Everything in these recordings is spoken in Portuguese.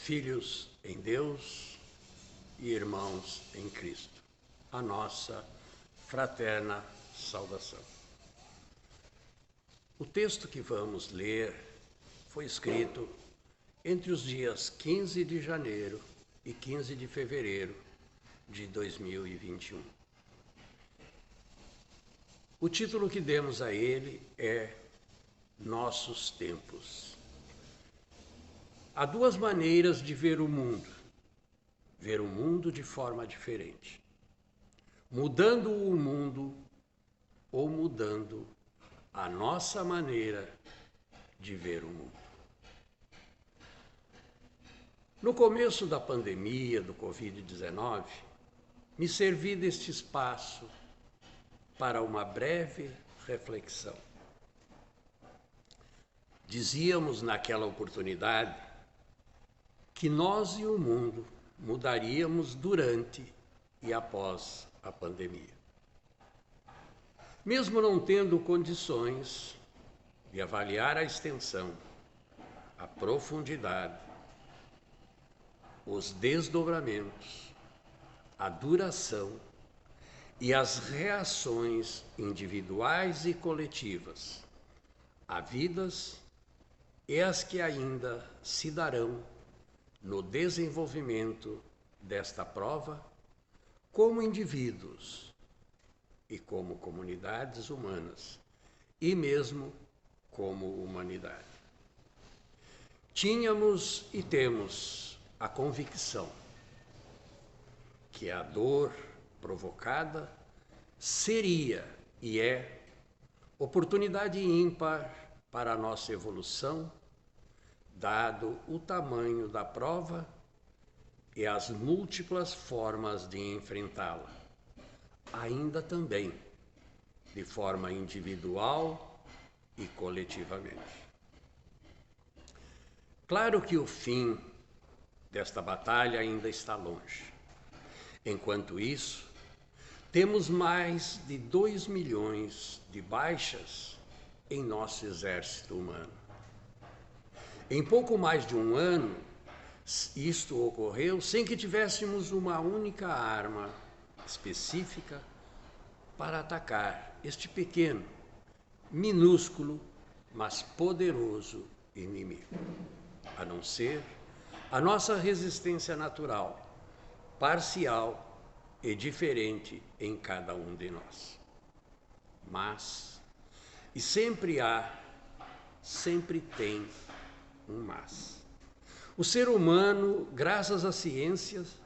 filhos em Deus e irmãos em Cristo. A nossa fraterna saudação. O texto que vamos ler foi escrito entre os dias 15 de janeiro e 15 de fevereiro de 2021. O título que demos a ele é Nossos Tempos. Há duas maneiras de ver o mundo de forma diferente. Mudando o mundo ou mudando a nossa maneira de ver o mundo. No começo da pandemia do Covid-19, me servi deste espaço para uma breve reflexão. Dizíamos naquela oportunidade que nós e o mundo mudaríamos durante e após a pandemia. Mesmo não tendo condições de avaliar a extensão, a profundidade, os desdobramentos, a duração e as reações individuais e coletivas, havidas e as que ainda se darão no desenvolvimento desta prova, como indivíduos e como comunidades humanas, e mesmo como humanidade. Tínhamos e temos a convicção que a dor provocada seria e é oportunidade ímpar para a nossa evolução, dado o tamanho da prova e as múltiplas formas de enfrentá-la, ainda também de forma individual e coletivamente. Claro que o fim desta batalha ainda está longe. Enquanto isso, temos mais de 2 milhões de baixas em nosso exército humano. Em pouco mais de um ano, isto ocorreu sem que tivéssemos uma única arma específica para atacar este pequeno, minúsculo, mas poderoso inimigo, a não ser a nossa resistência natural, parcial e diferente em cada um de nós. Mas, e sempre há, sempre tem um mas. O ser humano, graças às ciências,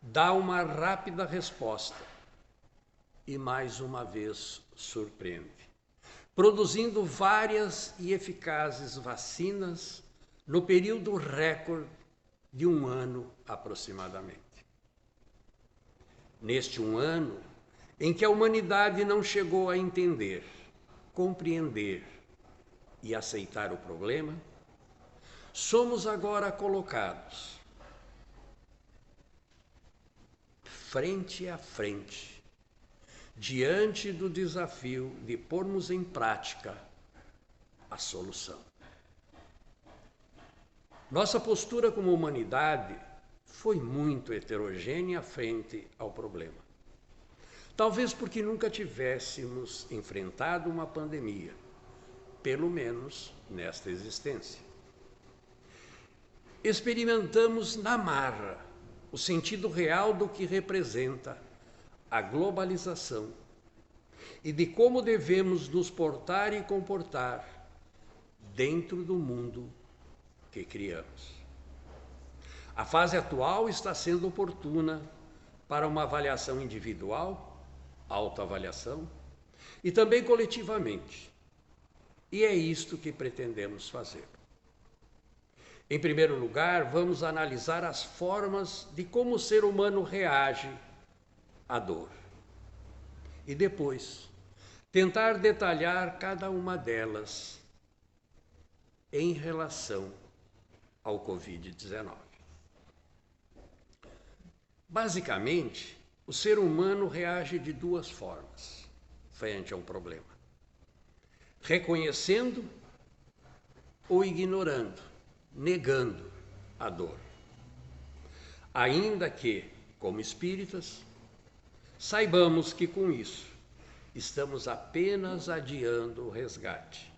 dá uma rápida resposta e mais uma vez surpreende, produzindo várias e eficazes vacinas no período recorde de um ano aproximadamente. Neste um ano em que a humanidade não chegou a entender, compreender e aceitar o problema, somos agora colocados frente a frente, diante do desafio de pormos em prática a solução. Nossa postura como humanidade foi muito heterogênea frente ao problema. Talvez porque nunca tivéssemos enfrentado uma pandemia, pelo menos nesta existência. Experimentamos na marra o sentido real do que representa a globalização e de como devemos nos portar e comportar dentro do mundo que criamos. A fase atual está sendo oportuna para uma avaliação individual, autoavaliação, e também coletivamente. E é isto que pretendemos fazer. Em primeiro lugar, vamos analisar as formas de como o ser humano reage à dor. E depois, tentar detalhar cada uma delas em relação ao Covid-19. Basicamente, o ser humano reage de duas formas frente a um problema: reconhecendo ou ignorando, negando a dor. Ainda que, como espíritas, saibamos que com isso estamos apenas adiando o resgate,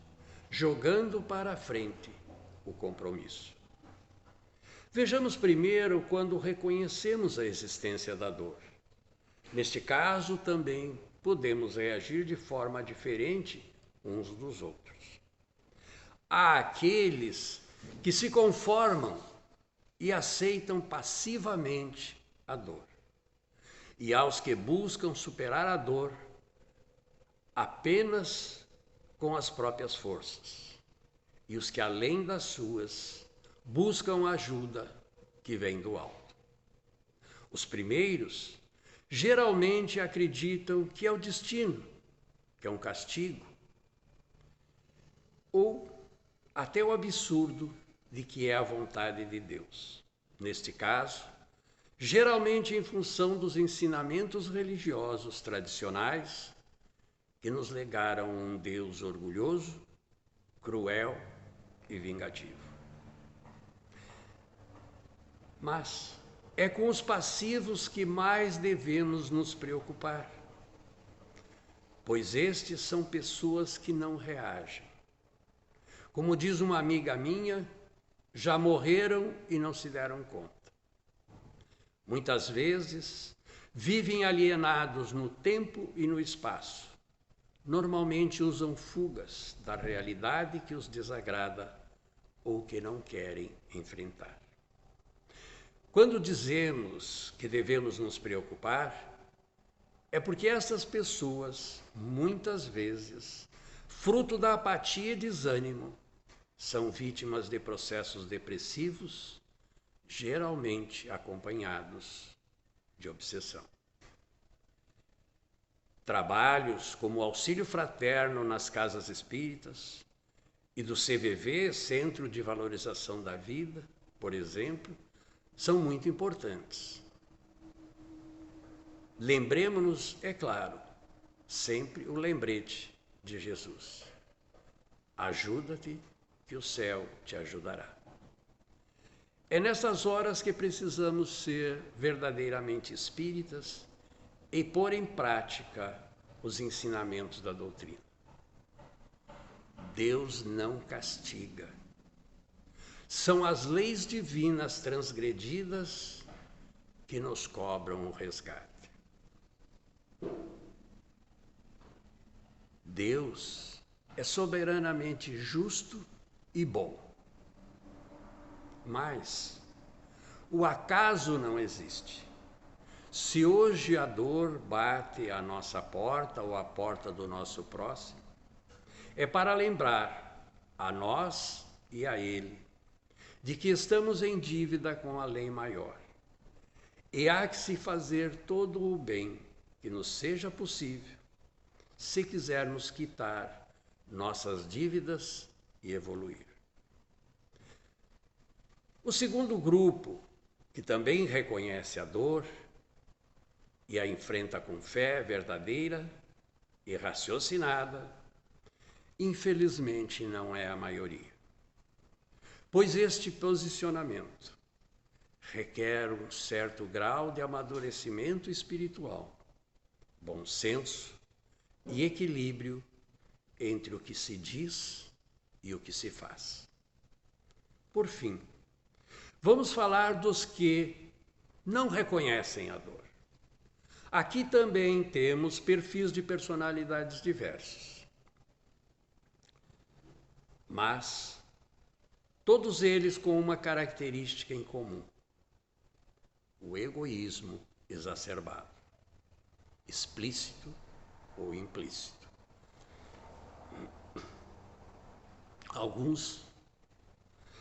jogando para a frente o compromisso. Vejamos primeiro quando reconhecemos a existência da dor. Neste caso, também podemos reagir de forma diferente uns dos outros. Há aqueles que se conformam e aceitam passivamente a dor. E aos que buscam superar a dor apenas com as próprias forças. E os que, além das suas, buscam ajuda que vem do alto. Os primeiros geralmente acreditam que é o destino, que é um castigo, ou até o absurdo de que é a vontade de Deus. Neste caso, geralmente em função dos ensinamentos religiosos tradicionais que nos legaram um Deus orgulhoso, cruel e vingativo. Mas é com os passivos que mais devemos nos preocupar, pois estes são pessoas que não reagem. Como diz uma amiga minha, já morreram e não se deram conta. Muitas vezes vivem alienados no tempo e no espaço. Normalmente usam fugas da realidade que os desagrada ou que não querem enfrentar. Quando dizemos que devemos nos preocupar, é porque essas pessoas, muitas vezes, fruto da apatia e desânimo, são vítimas de processos depressivos, geralmente acompanhados de obsessão. Trabalhos como o auxílio fraterno nas casas espíritas e do CVV, Centro de Valorização da Vida, por exemplo, são muito importantes. Lembremos-nos, é claro, sempre o lembrete de Jesus. Ajuda-te, que o céu te ajudará. É nessas horas que precisamos ser verdadeiramente espíritas e pôr em prática os ensinamentos da doutrina. Deus não castiga. São as leis divinas transgredidas que nos cobram o resgate. Deus é soberanamente justo e bom. Mas o acaso não existe. Se hoje a dor bate à nossa porta ou à porta do nosso próximo, é para lembrar a nós e a ele de que estamos em dívida com a lei maior. E há que se fazer todo o bem que nos seja possível, se quisermos quitar nossas dívidas e evoluir. O segundo grupo, que também reconhece a dor e a enfrenta com fé verdadeira e raciocinada, infelizmente não é a maioria. Pois este posicionamento requer um certo grau de amadurecimento espiritual, bom senso e equilíbrio entre o que se diz e o que se faz. Por fim, vamos falar dos que não reconhecem a dor. Aqui também temos perfis de personalidades diversos. Mas todos eles com uma característica em comum: o egoísmo exacerbado, explícito ou implícito. Alguns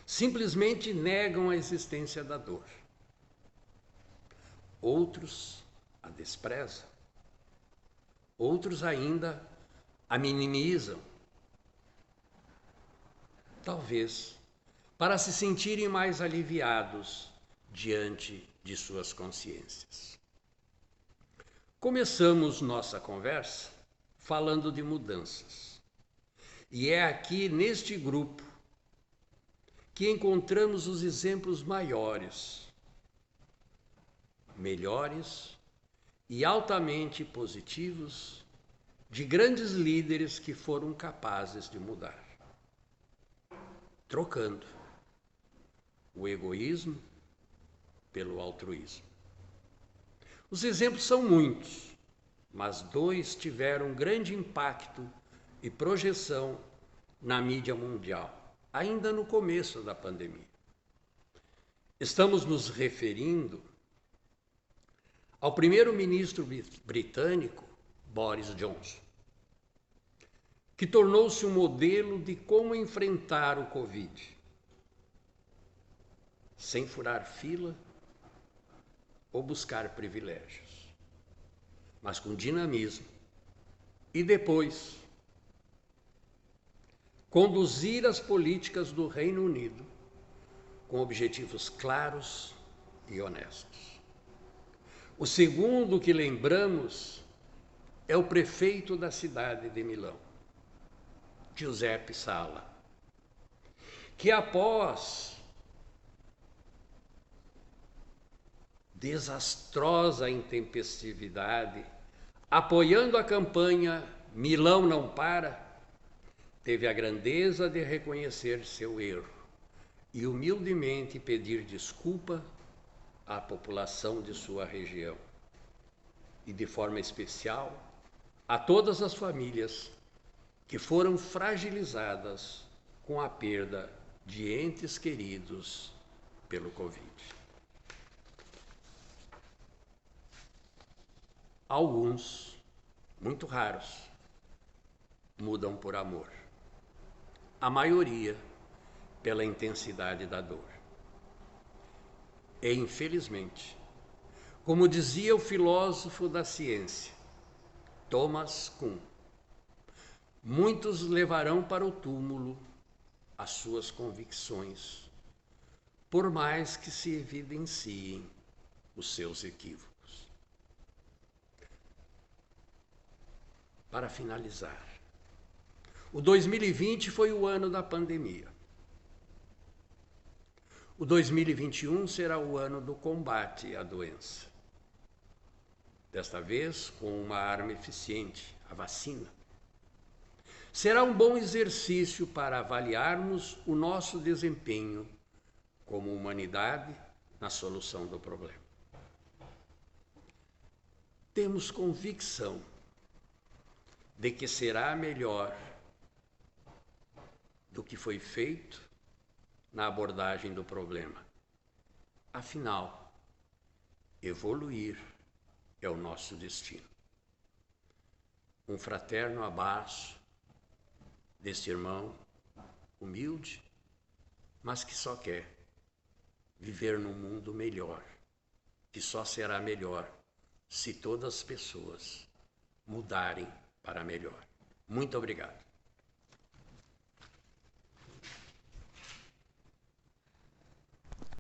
simplesmente negam a existência da dor. Outros a desprezam. Outros ainda a minimizam. Talvez para se sentirem mais aliviados diante de suas consciências. Começamos nossa conversa falando de mudanças. E é aqui, neste grupo, que encontramos os exemplos maiores melhores e altamente positivos de grandes líderes que foram capazes de mudar, trocando o egoísmo pelo altruísmo. Os exemplos são muitos, mas dois tiveram grande impacto e projeção na mídia mundial, ainda no começo da pandemia. Estamos nos referindo ao primeiro-ministro britânico, Boris Johnson, que tornou-se um modelo de como enfrentar o Covid, sem furar fila ou buscar privilégios, mas com dinamismo e depois conduzir as políticas do Reino Unido com objetivos claros e honestos. O segundo que lembramos é o prefeito da cidade de Milão, Giuseppe Sala, que após desastrosa intempestividade, apoiando a campanha Milão não para, teve a grandeza de reconhecer seu erro e humildemente pedir desculpa à população de sua região e, de forma especial, a todas as famílias que foram fragilizadas com a perda de entes queridos pelo Covid. Alguns, muito raros, mudam por amor. A maioria pela intensidade da dor. E, infelizmente, como dizia o filósofo da ciência, Thomas Kuhn, muitos levarão para o túmulo as suas convicções, por mais que se evidenciem os seus equívocos. Para finalizar, o 2020 foi o ano da pandemia. O 2021 será o ano do combate à doença. Desta vez, com uma arma eficiente, a vacina. Será um bom exercício para avaliarmos o nosso desempenho como humanidade na solução do problema. Temos convicção de que será melhor do que foi feito na abordagem do problema. Afinal, evoluir é o nosso destino. Um fraterno abraço deste irmão humilde, mas que só quer viver num mundo melhor, que só será melhor se todas as pessoas mudarem para melhor. Muito obrigado.